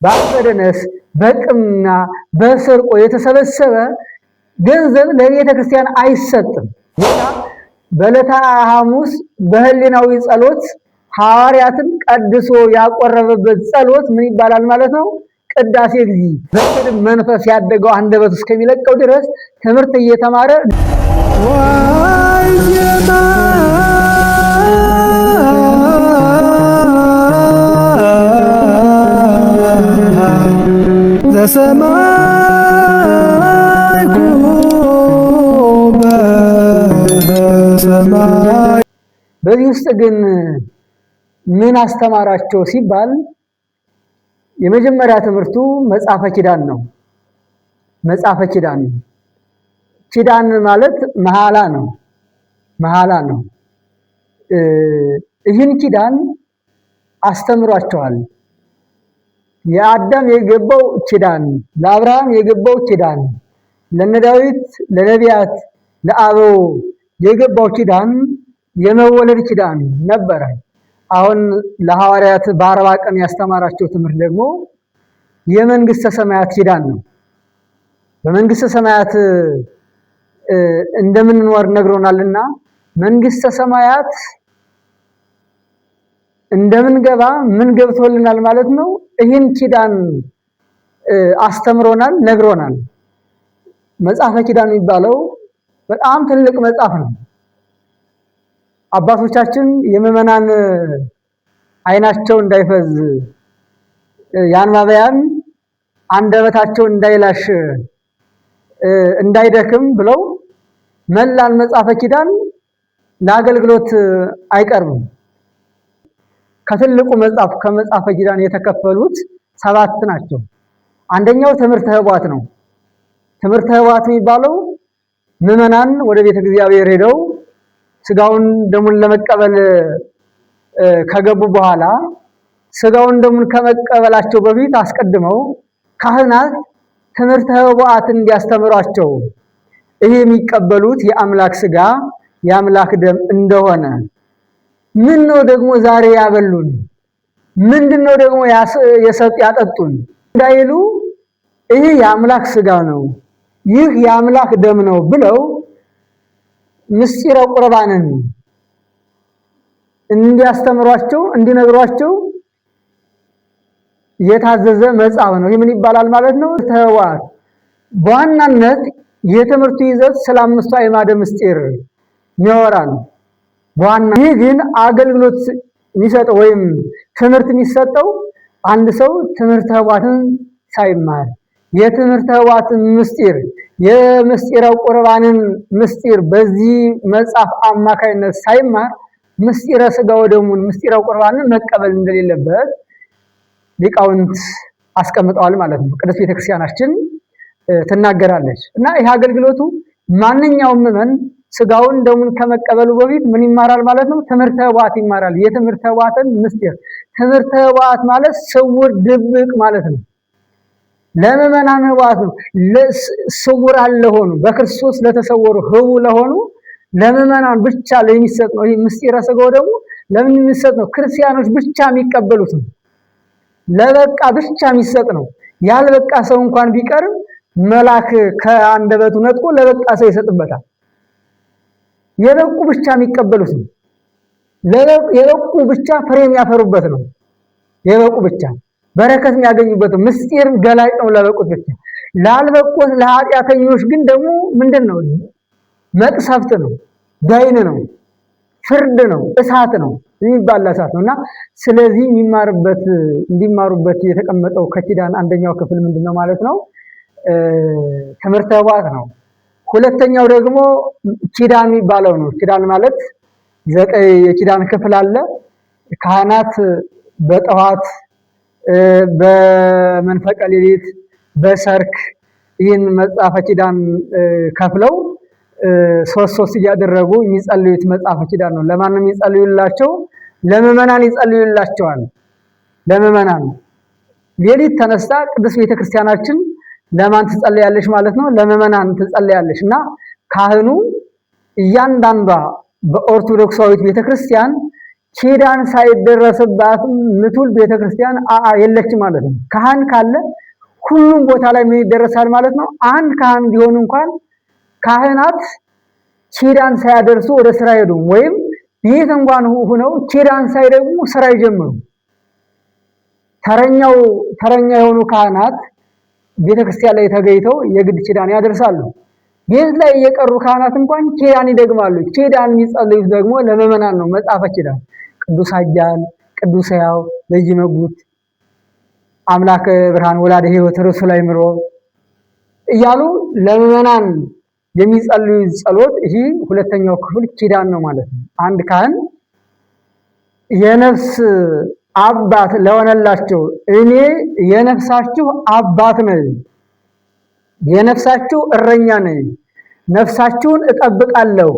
በአፈደነስ በቅምና በሰርቆ የተሰበሰበ ገንዘብ ለቤተ ክርስቲያን አይሰጥም። በዕለተ ሐሙስ በህሊናዊ ጸሎት ሐዋርያትን ቀድሶ ያቆረበበት ጸሎት ምን ይባላል ማለት ነው? ቅዳሴ ጊዜ በቅድም መንፈስ ያደገው አንደበት እስከሚለቀው ድረስ ትምህርት እየተማረ በዚህ ውስጥ ግን ምን አስተማራቸው ሲባል የመጀመሪያ ትምህርቱ መጽሐፈ ኪዳን ነው። መጽሐፈ ኪዳን ኪዳን ማለት መሐላ ነው። መሐላ ነው። ይህን ኪዳን አስተምሯቸዋል። የአዳም የገባው ኪዳን፣ ለአብርሃም የገባው ኪዳን፣ ለነ ዳዊት ለነቢያት ለአበው የገባው ኪዳን የመወለድ ኪዳን ነበረ። አሁን ለሐዋርያት በ40 ቀን ያስተማራቸው ትምህርት ደግሞ የመንግስተ ሰማያት ኪዳን ነው። በመንግስተ ሰማያት እንደምንኖር ነግሮናልና መንግስተ ሰማያት እንደምንገባ ምን ገብቶልናል ማለት ነው። ይህን ኪዳን አስተምሮናል፣ ነግሮናል። መጽሐፈ ኪዳን የሚባለው በጣም ትልቅ መጽሐፍ ነው። አባቶቻችን የምዕመናን አይናቸው እንዳይፈዝ የአንባቢያን አንደበታቸው እንዳይላሽ እንዳይደክም ብለው መላን መጽሐፈ ኪዳን ለአገልግሎት አይቀርብም። ከትልቁ መጽሐፍ ከመጽሐፈ ኪዳን የተከፈሉት 7 ናቸው። አንደኛው ትምህርተ ኅቡዓት ነው። ትምህርተ ኅቡዓት የሚባለው ምዕመናን ወደ ቤተ እግዚአብሔር ሄደው ስጋውን ደሙን ለመቀበል ከገቡ በኋላ ስጋውን ደሙን ከመቀበላቸው በፊት አስቀድመው ካህናት ትምህርተ ኅቡዓት እንዲያስተምሯቸው ይሄ የሚቀበሉት የአምላክ ስጋ የአምላክ ደም እንደሆነ ምን ነው ደግሞ ዛሬ ያበሉን ምንድነው ደግሞ ያጠጡን እንዳይሉ ይሄ የአምላክ ስጋ ነው ይህ የአምላክ ደም ነው ብለው ምስጢረ ቁርባንን እንዲያስተምሯቸው እንዲነግሯቸው የታዘዘ መጽሐፍ ነው። ይህ ምን ይባላል ማለት ነው? ኅቡዓት በዋናነት የትምህርቱ ይዘት ስለ 5ቱ አዕማደ ምስጢር ይወራል። በዋና ይህ ግን አገልግሎት የሚሰጠው ወይም ትምህርት የሚሰጠው አንድ ሰው ትምህርተ ኅቡዓትን ሳይማር የትምህርተ ኅቡዓትን ምስጢር የምስጢረ ቁርባንን ምስጢር በዚህ መጽሐፍ አማካይነት ሳይማር ምስጢረ ስጋው ደሙን ምስጢረ ቁርባንን መቀበል እንደሌለበት ሊቃውንት አስቀምጠዋል ማለት ነው። ቅድስት ቤተክርስቲያናችን ትናገራለች። እና ይህ አገልግሎቱ ማንኛውም ምዕመን ስጋውን ደሙን ከመቀበሉ በፊት ምን ይማራል ማለት ነው? ትምህርተ ኅቡዓት ይማራል። የትምህርተ ኅቡዓትን ምስጢር ትምህርተ ኅቡዓት ማለት ስውር ድብቅ ማለት ነው። ለምዕመናን ኅቡዓት ነው። ስውራን ለሆኑ በክርስቶስ ለተሰወሩ ህቡ ለሆኑ ለምዕመናን ብቻ ለሚሰጥ ነው። ይህ ምስጢረ ስጋው ደግሞ ለምን የሚሰጥ ነው? ክርስቲያኖች ብቻ የሚቀበሉት ነው። ለበቃ ብቻ የሚሰጥ ነው። ያልበቃ ሰው እንኳን ቢቀርብ መልአክ ከአንደበቱ ነጥቆ ለበቃ ሰው ይሰጥበታል። የበቁ ብቻ የሚቀበሉት ነው። የበቁ ብቻ ፍሬ የሚያፈሩበት ነው። የበቁ ብቻ በረከት የሚያገኙበት ነው። ምስጢር ገላጭ ነው ለበቁት ብቻ። ላልበቁት ለኃጢአተኞች ግን ደግሞ ምንድነው? መቅሰፍት ነው፣ ዳይን ነው፣ ፍርድ ነው፣ እሳት ነው፣ የሚባል እሳት ነውና ስለዚህ እንዲማሩበት የተቀመጠው ከኪዳን አንደኛው ክፍል ምንድነው ማለት ነው? ትምህርተ ኅቡዓት ነው። ሁለተኛው ደግሞ ኪዳን የሚባለው ነው። ኪዳን ማለት የኪዳን ክፍል አለ። ካህናት በጠዋት በመንፈቀ ሌሊት በሰርክ ይህን መጽሐፈ ኪዳን ከፍለው 3 እያደረጉ የሚጸልዩት መጽሐፈ ኪዳን ነው። ለማንም ይጸልዩላቸው? ለምዕመናን ይጸልዩላቸዋል። ለምዕመናን ሌሊት ተነስታ ቅድስት ቤተክርስቲያናችን ለማን ትጸልያለች ማለት ነው? ለምዕመናን ትጸልያለች። እና ካህኑ እያንዳንዷ በኦርቶዶክሳዊት ቤተክርስቲያን ኪዳን ሳይደረስባት ምትውል ቤተክርስቲያን የለችም ማለት ነው። ካህን ካለ ሁሉም ቦታ ላይ ምን ይደረሳል ማለት ነው። አንድ ካህን ቢሆን እንኳን ካህናት ኪዳን ሳያደርሱ ወደ ስራ ሄዱም ወይም ቤት እንኳን ሆነው ኪዳን ሳይደግሙ ስራ ይጀምሩ። ተረኛ የሆኑ ካህናት ቤተክርስቲያን ላይ ተገኝተው የግድ ኪዳን ያደርሳሉ። ቤት ላይ የቀሩ ካህናት እንኳን ኪዳን ይደግማሉ። ኪዳን የሚጸልዩት ደግሞ ለምዕመናን ነው። መጽሐፈ ኪዳን ቅዱስ ኃያል፣ ቅዱስ ሕያው፣ ለይመጉት፣ አምላከ ብርሃን፣ ወላደ ሕይወት፣ ርሱ ላይ ምሮ እያሉ ለምዕመናን የሚጸልዩ ጸሎት ይህ ሁለተኛው ክፍል ኪዳን ነው ማለት ነው። አንድ ካህን የነፍስ አባት ለሆነላቸው እኔ የነፍሳችሁ አባት ነኝ፣ የነፍሳችሁ እረኛ ነኝ፣ ነፍሳችሁን እጠብቃለሁ፣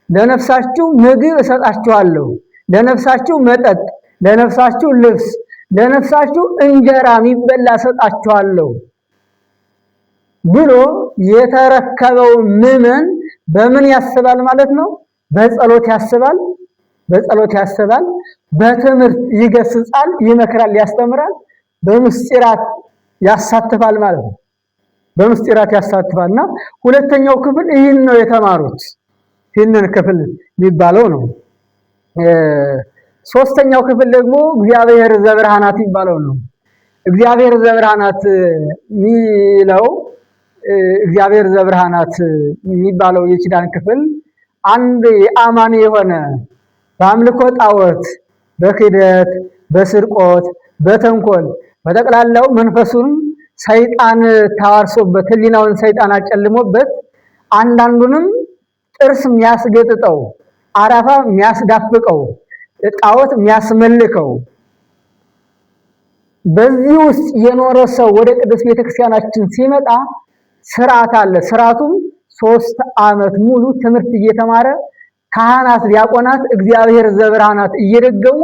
ለነፍሳችሁ ምግብ እሰጣችኋለሁ፣ ለነፍሳችሁ መጠጥ፣ ለነፍሳችሁ ልብስ፣ ለነፍሳችሁ እንጀራ የሚበላ እሰጣችኋለሁ ብሎ የተረከበው ምዕመን በምን ያስባል ማለት ነው? በጸሎት ያስባል። በትምህርት ይገስጻል፣ ይመክራል፣ ያስተምራል፣ በምስጢራት ያሳትፋል ማለት ነው። በምስጢራት ያሳትፋልና ሁለተኛው ክፍል ይህን ነው የተማሩት። ይህንን ክፍል የሚባለው ነው። ሶስተኛው ክፍል ደግሞ እግዚአብሔር ዘብርሃናት የሚባለው ነው። እግዚአብሔር ዘብርሃናት የሚባለው የኪዳን ክፍል አንድ የአማኒ የሆነ በአምልኮ ጣዖት፣ በክደት፣ በስርቆት፣ በተንኮል በጠቅላላው መንፈሱን ሰይጣን ታዋርሶበት ህሊናውን ሰይጣን አጨልሞበት አንዳንዱንም ጥርስ የሚያስገጥጠው፣ አረፋ የሚያስዳፍቀው፣ ጣዖት የሚያስመልከው በዚህ ውስጥ የኖረ ሰው ወደ ቅዱስ ቤተክርስቲያናችን ሲመጣ ስርዓት አለ። ስርዓቱም 3 ዓመት ሙሉ ትምህርት እየተማረ ካህናት፣ ዲያቆናት እግዚአብሔር ዘብርሃናት እየደገሙ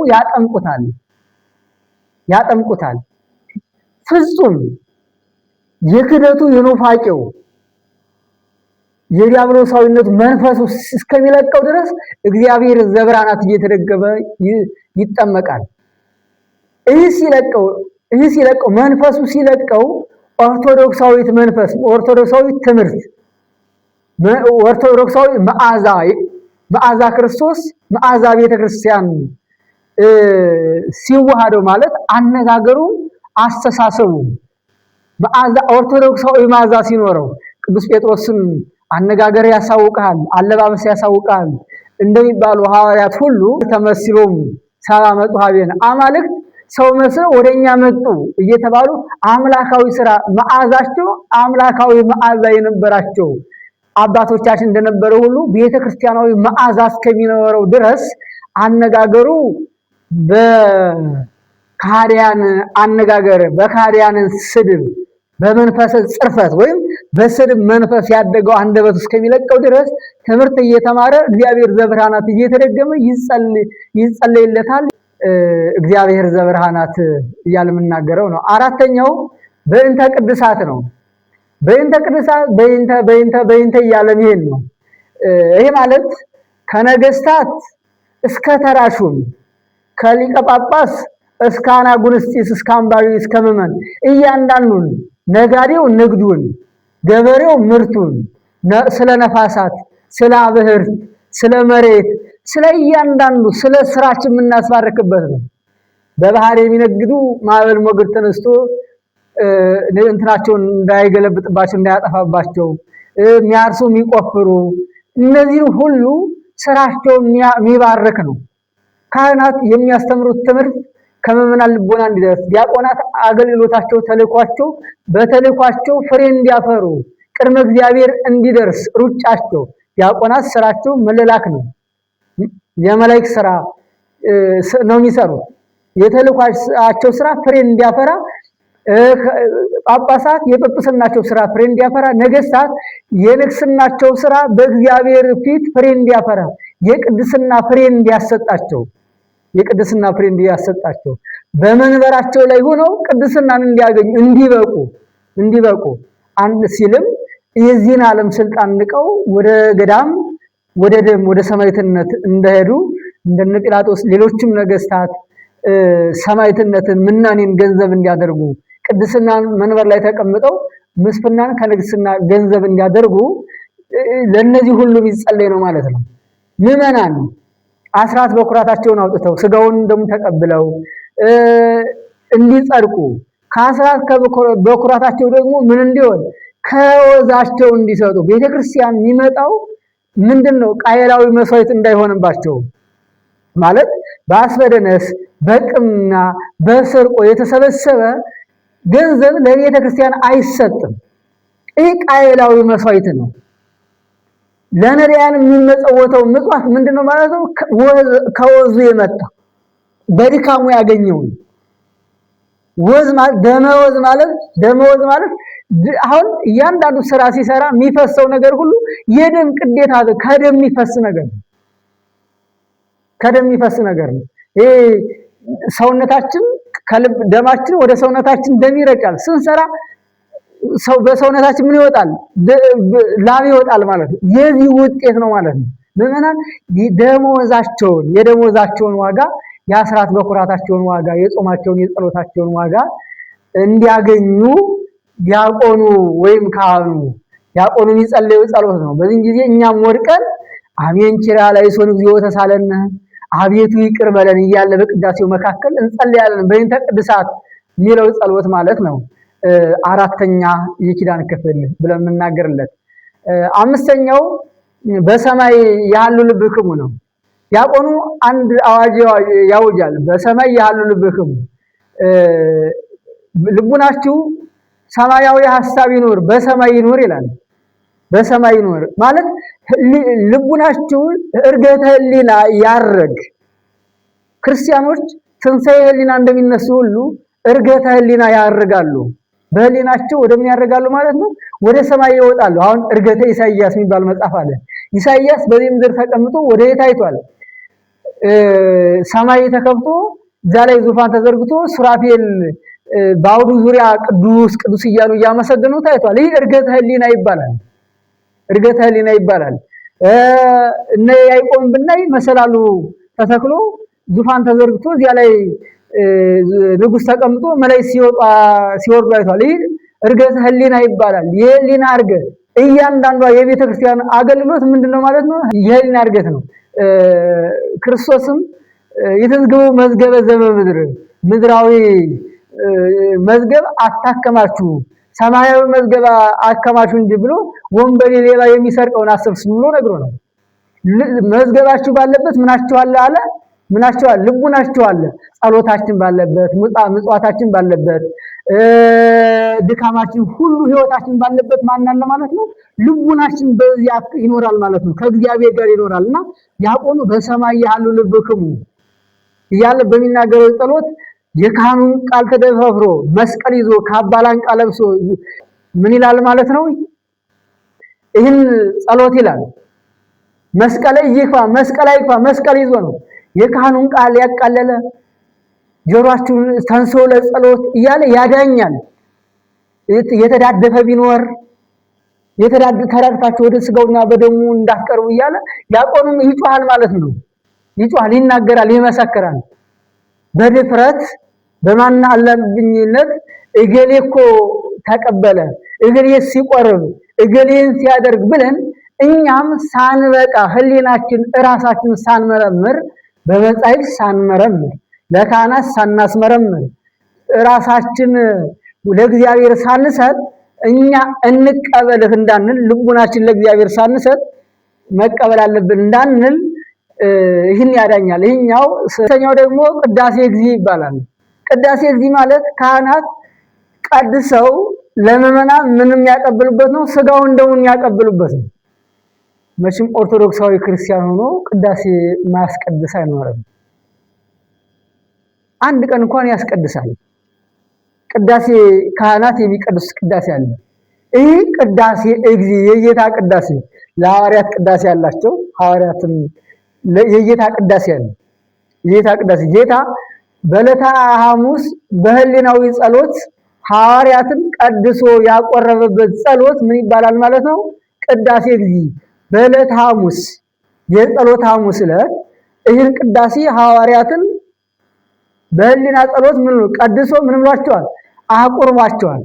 ያጠምቁታል። ፍጹም የክደቱ የኑፋቄው የዲያብሎሳዊነቱ መንፈሱ እስከሚለቀው ድረስ እግዚአብሔር ዘብርሃናት እየተደገመ ይጠመቃል። ይህ ሲለቀው መንፈሱ ሲለቀው ኦርቶዶክሳዊት መንፈስ፣ ኦርቶዶክሳዊት ትምህርት፣ ኦርቶዶክሳዊ መዓዛ ክርስቶስ፣ መዓዛ ቤተክርስቲያን ሲዋሃደው ማለት አነጋገሩ፣ አስተሳሰቡ መዓዛ ኦርቶዶክሳዊ መዓዛ ሲኖረው ቅዱስ ጴጥሮስን አነጋገር ያሳውቃል፣ አለባበስ ያሳውቃል እንደሚባሉ ሐዋርያት ሁሉ ተመስሎም ሰባ መጡ ሀቤነ አማልክት ሰው መስለው ወደኛ መጡ እየተባሉ አምላካዊ ስራ መዓዛቸው አምላካዊ መዓዛ የነበራቸው አባቶቻችን እንደነበረ ሁሉ ቤተክርስቲያናዊ መዓዛ እስከሚኖረው ድረስ አነጋገሩ በካህዲያን አነጋገር፣ በካህዲያን ስድብ፣ በመንፈስ ጽርፈት ወይም በስድብ መንፈስ ያደገው አንደበት እስከሚለቀው ድረስ ትምህርት እየተማረ እግዚአብሔር ዘብርሃናት እየተደገመ ይጸለይለታል። እግዚአብሔር ዘብርሃናት እያለ የምናገረው ነው። አራተኛው በእንተ ቅድሳት ነው። በእንተ ቅድሳት በእንተ እያለ ይሄን ነው። ይሄ ማለት ከነገስታት እስከ ተራሹም፣ ከሊቀ ጳጳስ እስከ አናጉንስጢስ፣ እስከ አምባዊ፣ እስከ ምዕመን እያንዳንዱን ነጋዴው ንግዱን፣ ገበሬው ምርቱን፣ ስለ ነፋሳት፣ ስለ አብህርት፣ ስለ መሬት፣ ስለ እያንዳንዱ ስለ ስራችን የምናስባርክበት ነው። በባህር የሚነግዱ ማዕበል ሞገድ ተነስቶ እንትናቸውን እንዳይገለብጥባቸው፣ እንዳያጠፋባቸው የሚያርሱ የሚቆፍሩ፣ እነዚህ ሁሉ ስራቸው የሚባርክ ነው። ካህናት የሚያስተምሩት ትምህርት ከምዕመናን ልቦና እንዲደርስ፣ ዲያቆናት አገልግሎታቸው ተልኳቸው በተልኳቸው ፍሬ እንዲያፈሩ ቅድመ እግዚአብሔር እንዲደርስ ሩጫቸው፣ ዲያቆናት ስራቸው መለላክ ነው። የመላእክት ስራ ነው የሚሰሩት። የተልኳቸው ስራ ፍሬ እንዲያፈራ፣ ጳጳሳት የጵጵስናቸው ስራ ፍሬ እንዲያፈራ፣ ነገስታት የንግስናቸው ስራ በእግዚአብሔር ፊት ፍሬ እንዲያፈራ፣ የቅድስና ፍሬ እንዲያሰጣቸው በመንበራቸው ላይ ሆነው ቅድስናን እንዲያገኙ እንዲበቁ አንድ ሲልም የዚህን ዓለም ስልጣን ንቀው ወደ ገዳም ወደ ሰማዕትነት እንደሄዱ እንደነ ጲላጦስ ሌሎችም ነገስታት ሰማዕትነትን ምናኔን ገንዘብ እንዲያደርጉ ቅድስናን መንበር ላይ ተቀምጠው ምስፍናን ከንግስና ገንዘብ እንዲያደርጉ ለነዚህ ሁሉ የሚጸለይ ነው ማለት ነው። ምዕመናን አስራት በኩራታቸውን አውጥተው ስጋውን ደሙ ተቀብለው እንዲጸድቁ ከአስራት በኩራታቸው ደግሞ ምን እንዲሆን ከወዛቸው እንዲሰጡ ቤተክርስቲያን የሚመጣው ምንድነው? ቃየላዊ መስዋዕት እንዳይሆንባቸው ማለት በአስበደነስ በቅምና በሰርቆ የተሰበሰበ ገንዘብ ለቤተ ክርስቲያን አይሰጥም። ይህ ቃየላዊ መስዋዕት ነው። ለነዳያን የሚመጸወተው ምጽዋት ምንድነው ማለት ነው? ከወዙ የመጣ በድካሙ ያገኘው ወዝ ማለት ደመወዝ ማለት አሁን እያንዳንዱ ስራ ሲሰራ የሚፈሰው ነገር ሁሉ የደም ቅዴታ ከደም የሚፈስ ነገር ነው። ይሄ ሰውነታችን ከልብ ደማችን ወደ ሰውነታችን ደም ይረጫል። ስንሰራ በሰውነታችን ምን ይወጣል? ላብ ይወጣል ማለት ነው። የዚህ ውጤት ነው ማለት ነው። ምዕመናን የደሞዛቸውን ዋጋ የአስራት በኩራታቸውን ዋጋ የጾማቸውን የጸሎታቸውን ዋጋ እንዲያገኙ ዲያቆኑ ወይም ካህኑ ዲያቆኑ የሚጸልየው ጸሎት ነው። በዚህ ጊዜ እኛም ወድቀን አሜን ኪርያ ላይሶን እግዚኦ ተሳለነ አቤቱ ይቅር በለን እያለ በቅዳሴው መካከል እንጸልያለን። በእንተ ቅድሳት የሚለው ጸሎት ማለት ነው። አራተኛ የኪዳን ክፍል ብለን የምናገርለት። አምስተኛው በሰማይ ያሉ ልብክሙ ነው። ዲያቆኑ አንድ አዋጅ ያውጃል። በሰማይ ያሉ ልብክሙ፣ ልቡናችሁ ሰማያዊ ሐሳብ ይኖር በሰማይ ይኖር ይላል። በሰማይ ይኖር ማለት ልቡናችሁ እርገተ ህሊና ያርግ። ክርስቲያኖች ትንሣኤ ህሊና እንደሚነሱ ሁሉ እርገተ ህሊና ያርጋሉ። በህሊናቸው ወደ ምን ያርጋሉ ማለት ነው? ወደ ሰማይ ይወጣሉ። አሁን እርገተ ኢሳይያስ የሚባል መጽሐፍ አለ። ኢሳይያስ በዚህ ምድር ተቀምጦ ወደ የት አይቷል? ሰማይ ተከፍቶ እዛ ላይ ዙፋን ተዘርግቶ ሱራፌል በአውዱ ዙሪያ ቅዱስ ቅዱስ እያሉ እያመሰገኑ ታይቷል። ይህ እርገተ ህሊና ይባላል። እርገተ ህሊና ይባላል። እነ ያዕቆብን ብናይ መሰላሉ ተተክሎ ዙፋን ተዘርግቶ እዚያ ላይ ንጉስ ተቀምጦ መላእክት ሲወርዱ አይቷል። ይህ እርገተ ህሊና ይባላል። የህሊና እርገት እያንዳንዷ የቤተ ክርስቲያን አገልግሎት ምንድነው ማለት ነው? የህሊና እርገት ነው። ክርስቶስም የተዝገበው መዝገበ ዘበምድር ምድራዊ መዝገብ አታከማችሁ ሰማያዊ መዝገብ አከማችሁ እንጂ ብሎ ወንበዴ ሌባ የሚሰርቀውን አሰብስቡ ብሎ ነግሮናል። መዝገባችሁ ባለበት ምናችሁ አለ አለ ምናችሁ አለ ልቡናችሁ አለ። ጸሎታችን ባለበት ምጽዋታችን ባለበት ድካማችን ሁሉ ህይወታችን ባለበት ማን አለ ማለት ነው? ልቡናችን በዚያ ይኖራል ማለት ነው። ከእግዚአብሔር ጋር ይኖራልና ያቆኑ በሰማይ ያሉ ልብክሙ እያለ በሚናገረው ጸሎት የካህኑን ቃል ተደፋፍሮ መስቀል ይዞ ካባላን ቃል ለብሶ ምን ይላል ማለት ነው? ይህን ጸሎት ይላል መስቀል ይክፋ መስቀል ይዞ ነው የካህኑን ቃል ያቃለለ ጆሮአችሁን ተንሶ ለጸሎት እያለ ያዳኛል። የተዳደፈ ቢኖር ተዳድፋችሁ ወደ ስጋውና በደሙ እንዳትቀርቡ እያለ ያቆኑም ይጮሃል ማለት ነው። ይጮሃል፣ ይናገራል፣ ይመሰክራል። በድፍረት በማን አለብኝነት እገሌ እኮ ተቀበለ እገሌ ሲቆርብ እገሌን ሲያደርግ ብለን እኛም ሳንበቃ ህሊናችን ራሳችን ሳንመረምር በመጻሕፍት ሳንመረምር ለካህናት ሳናስመረምር ራሳችን ለእግዚአብሔር ሳንሰጥ እኛ እንቀበልህ እንዳንል ልቡናችን ለእግዚአብሔር ሳንሰጥ መቀበል አለብን እንዳንል ይህን ያዳኛል። ይህኛው ሶስተኛው ደግሞ ቅዳሴ እግዚእ ይባላል። ቅዳሴ እግዚእ ማለት ካህናት ቀድሰው ለምእመናን ምንም ያቀብሉበት ነው፣ ስጋውን ደሙን ያቀብሉበት ነው። መቼም ኦርቶዶክሳዊ ክርስቲያን ሆኖ ቅዳሴ ማያስቀድስ አይኖርም። አንድ ቀን እንኳን ያስቀድሳል። ቅዳሴ ካህናት የሚቀድስ ቅዳሴ አለ። ይህ ቅዳሴ እግዚእ የጌታ ቅዳሴ ለሐዋርያት ቅዳሴ ያላቸው ሐዋርያትም የጌታ ቅዳሴ አለ። የጌታ ቅዳሴ ጌታ በዕለተ ሐሙስ በህሊናዊ ጸሎት ሐዋርያትን ቀድሶ ያቆረበበት ጸሎት ምን ይባላል ማለት ነው? ቅዳሴ እግዚእ። በዕለተ ሐሙስ የጸሎት ሐሙስ ዕለት ይህን ቅዳሴ ሐዋርያትን በህሊና ጸሎት ምን ቀድሶ ምን ብሏቸዋል? አቁርቧቸዋል።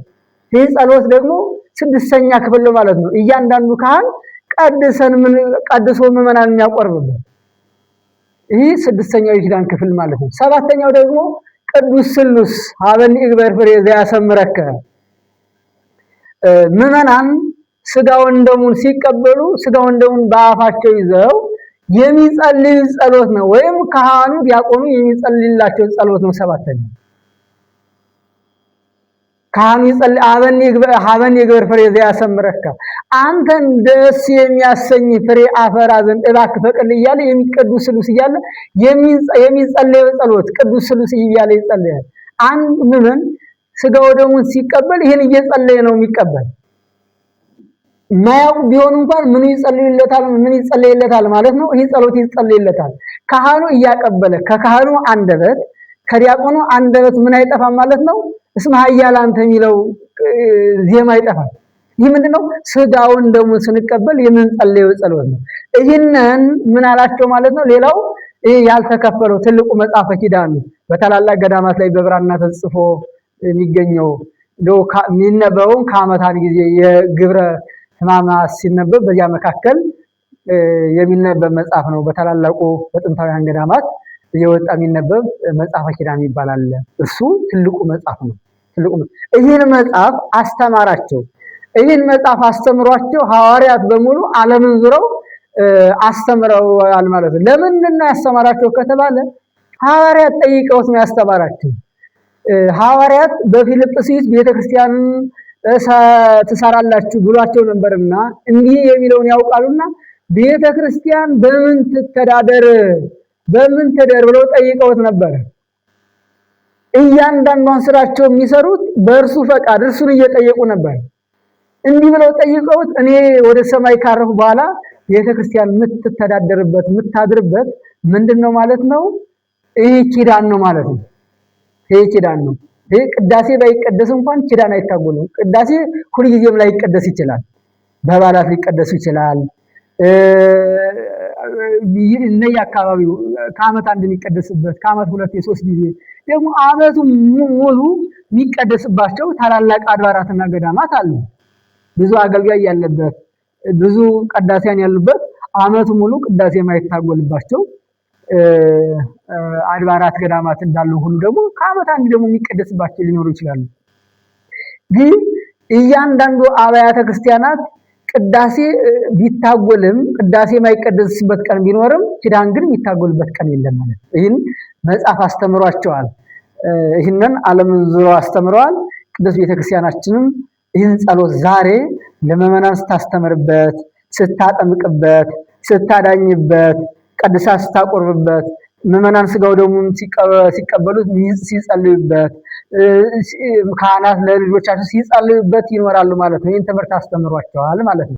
ይህ ጸሎት ደግሞ ስድስተኛ ክፍል ነው ማለት ነው። እያንዳንዱ ካህን ቀድሶ ምዕመናን የሚያቆርብበት ይህ ስድስተኛው የኪዳን ክፍል ማለት ነው። ሰባተኛው ደግሞ ቅዱስ ስሉስ ሀበኒ እግበር ፍሬ ዘያሰምረከ ምዕመናን ስጋውን ደሙን ሲቀበሉ ስጋውን ደሙን በአፋቸው ይዘው የሚጸልዩ ጸሎት ነው። ወይም ካህኑ ዲያቆኑ የሚጸልይላቸው ጸሎት ነው። ሰባተኛው ካህኑ ይጸልይ ሀበኒ እግበር ፍሬ ዘያሰምረከ አንተን ደስ የሚያሰኝ ፍሬ አፈራ ዘንድ እባክህ ፈቅድ እያለ የሚቀዱስ ስሉስ እያለ የሚጸልየው ጸሎት ቅዱስ ስሉስ እያለ ይጸልያል። አንድ ምዕመን ስጋው ደሙን ሲቀበል ይሄን እየጸለየ ነው የሚቀበል። ማያውቅ ቢሆን እንኳን ምን ይጸልይለታል ማለት ነው። ይሄ ጸሎት ይጸልይለታል። ካህኑ እያቀበለ ከካህኑ አንደበት ከዲያቆኑ አንደበት ምን አይጠፋም ማለት ነው። እስመ ኃያል አንተ የሚለው ዜማ አይጠፋም። ይህ ምንድነው? ስጋውን ደሙን ስንቀበል የምንጸልየው ጸሎት ነው። ይህንን ምን አላቸው ማለት ነው። ሌላው ይሄ ያልተከፈለው ትልቁ መጽሐፈ ኪዳን በታላላቅ ገዳማት ላይ በብራና ተጽፎ የሚገኘው የሚነበበው ከዓመት አንድ ጊዜ የግብረ ሕማማት ሲነበብ በዚያ መካከል የሚነበብ መጽሐፍ ነው። በታላላቁ በጥንታውያን ገዳማት እየወጣ የሚነበብ መጽሐፈ ኪዳን ይባላል። እሱ ትልቁ መጽሐፍ ነው። ይህን መጽሐፍ አስተማራቸው። ይህን መጽሐፍ አስተምሯቸው ሐዋርያት በሙሉ ዓለምን ዙረው አስተምረዋል ማለት ነው። ለምንድን ነው ያስተማራቸው ከተባለ ሐዋርያት ጠይቀውት ነው ያስተማራቸው። ሐዋርያት በፊልጵስዩስ ቤተክርስቲያንን ትሰራላችሁ ብሏቸው ነበርና እንዲህ የሚለውን ያውቃሉና ቤተክርስቲያን በምን ትደር ብለው ጠይቀውት ነበር። እያንዳንዷን ስራቸው የሚሰሩት በእርሱ ፈቃድ እርሱን እየጠየቁ ነበር። እንዲህ ብለው ጠይቀውት እኔ ወደ ሰማይ ካረፉ በኋላ ቤተክርስቲያን የምታድርበት ምንድነው ማለት ነው? ይህ ኪዳን ነው ማለት ነው። ይህ ኪዳን ነው። ይህ ቅዳሴ ባይቀደስ እንኳን ኪዳን አይታጎልም። ቅዳሴ ሁልጊዜም ላይ ይቀደስ ይችላል። በበዓላት ሊቀደሱ ይችላል። አካባቢው ከዓመት አንድ የሚቀደስበት ከዓመት ሁለት የሶስት ጊዜ ደግሞ ዓመቱ ሙሉ የሚቀደስባቸው ታላላቅ አድባራትና ገዳማት አሉ። ብዙ አገልጋይ ያለበት ብዙ ቅዳሴያን ያሉበት ዓመቱ ሙሉ ቅዳሴ የማይታጎልባቸው አድባራት ገዳማት እንዳሉ ሁሉ ደግሞ ከዓመት አንድ ደግሞ የሚቀደስባቸው ሊኖሩ ይችላሉ። ግን እያንዳንዱ አብያተ ክርስቲያናት ቅዳሴ ቢታጎልም ቅዳሴ የማይቀደስበት ቀን ቢኖርም ኪዳን ግን የሚታጎልበት ቀን የለም ማለት ነው። ይህን መጽሐፍ አስተምሯቸዋል። ይህንን ዓለምን ዙረው አስተምረዋል። ቅዱስ ቤተክርስቲያናችንም ይህን ጸሎት ዛሬ ለምዕመናን ስታስተምርበት፣ ስታጠምቅበት፣ ስታዳኝበት፣ ቀድሳ ስታቆርብበት ምዕመናን ስጋው ደሙን ሲቀበሉት ሲጸልዩበት ካህናት ለልጆቻቸው ሲጸልዩበት ይኖራሉ ማለት ነው። ይህን ትምህርት አስተምሯቸዋል ማለት ነው።